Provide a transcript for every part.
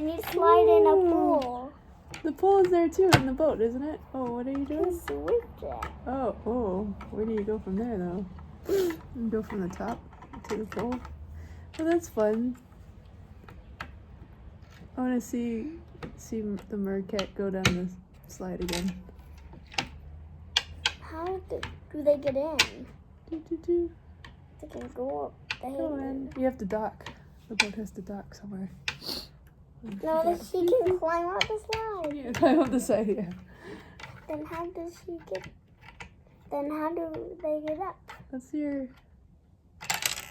need to slide in a pool. The pool is there too in the boat, isn't it? Oh, what are you doing? Switch it. Oh. Where do you go from there, though? You go from the top to the pool. Well, that's fun. I want to see the mercat go down the slide again. How do they get in? Do. They can go up. Go in. You have to dock. The boat has to dock somewhere. No, that she can climb up the slide. Yeah, climb up the side, yeah. Then how does she get? Then how do they get up? Let's see her.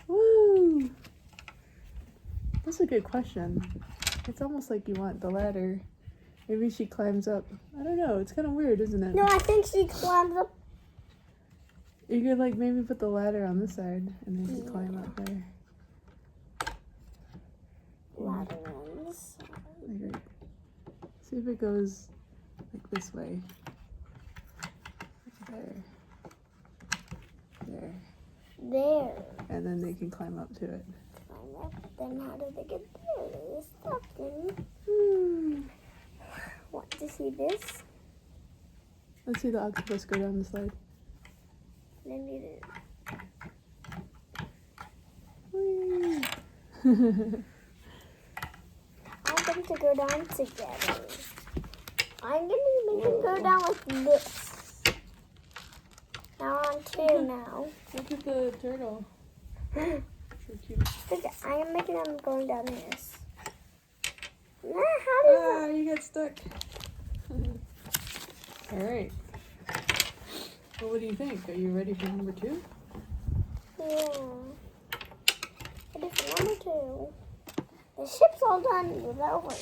Woo! That's a good question. It's almost like you want the ladder. Maybe she climbs up. I don't know. It's kind of weird, isn't it? No, I think she climbs up. You could like maybe put the ladder on this side and then you climb up there. Ladder on this side. Like, see if it goes like this way. There. And then they can climb up to it. Climb up. Then how do they get there? They're stuck in. Want to see this? Let's see the octopus go down the slide. They need it. Whee! I want them to go down together. I'm gonna make them go down like this. Now on two now. Look at the turtle. So cute. Look, I am making them going down this. You got stuck. All right. Well, what do you think? Are you ready for number 2? Yeah. Ready for number 2. The ship's all done. It's over.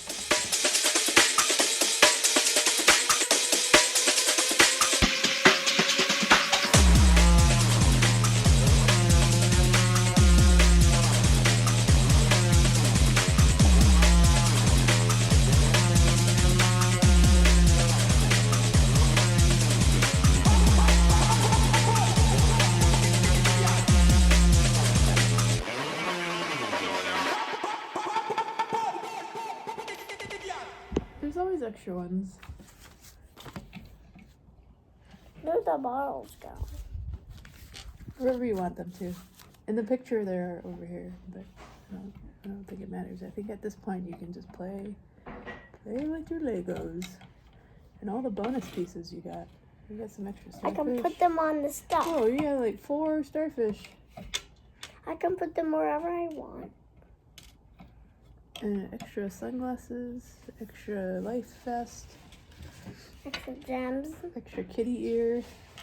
There's always extra ones. Where the bottles go? Wherever you want them to. In the picture, they're over here, but I don't think it matters. I think at this point you can just play with your Legos and all the bonus pieces you got. You got some extra starfish. I can put them on the stuff. Oh, you got like 4 starfish. I can put them wherever I want. And extra sunglasses, extra life vest, Extra gems. extra kitty ear.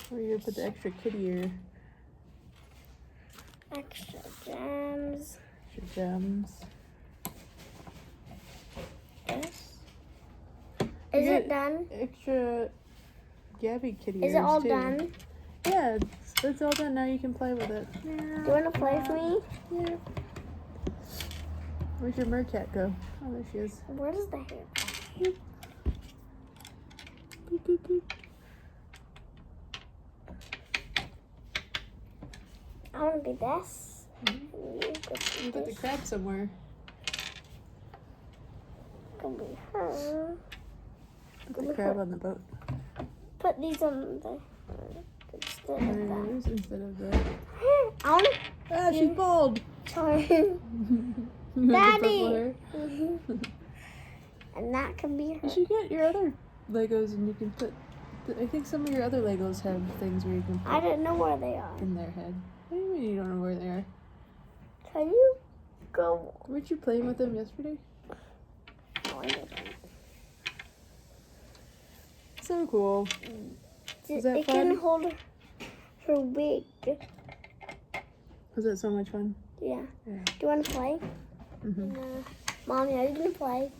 Where are you gonna put the extra kitty ear? Extra gems. Extra gems. This. Is it done? Extra Gabby kitty ears Is it all too. done? Yeah, it's all done. Now you can play with it. Do you want to play with me? Yeah. Where'd your mercat go? Oh, there she is. Where does the hair go? Boop. Boop, boop, boop. I want to be this. You put the crab somewhere. Can be her. Put the crab on the boat. Put these on the instead of that. Instead of the. I want to. Ah, she's bald. Sorry. You got the Daddy. purple hair? And that can be her. You should get your other Legos and you can put. I think some of your other Legos have things where you can put I don't know where they are. in their head. What do you mean you don't know where they are? Can you go? Weren't you playing with them yesterday? Oh, I don't know. So cool. Was that It fun? can hold her wig. Was that so much fun? Yeah. Yeah. Do you want to play? Mm-hmm. No. Mommy, are you going to play?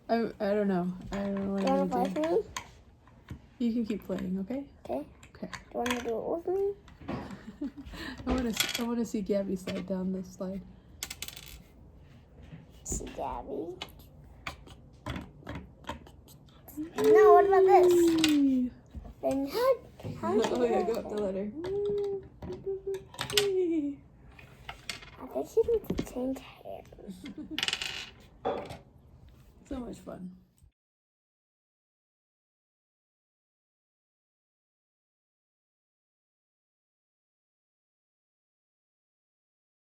I don't know. I don't know what Do you I'm want to gonna play do. for me? You can keep playing, okay? Okay. Okay. Do you want to do it with me? I want to see Gabby slide down this slide. See Gabby. No, what about this? Whee! Then how Oh yeah, go up the ladder. Whee! I think she needs to change hair. always fun.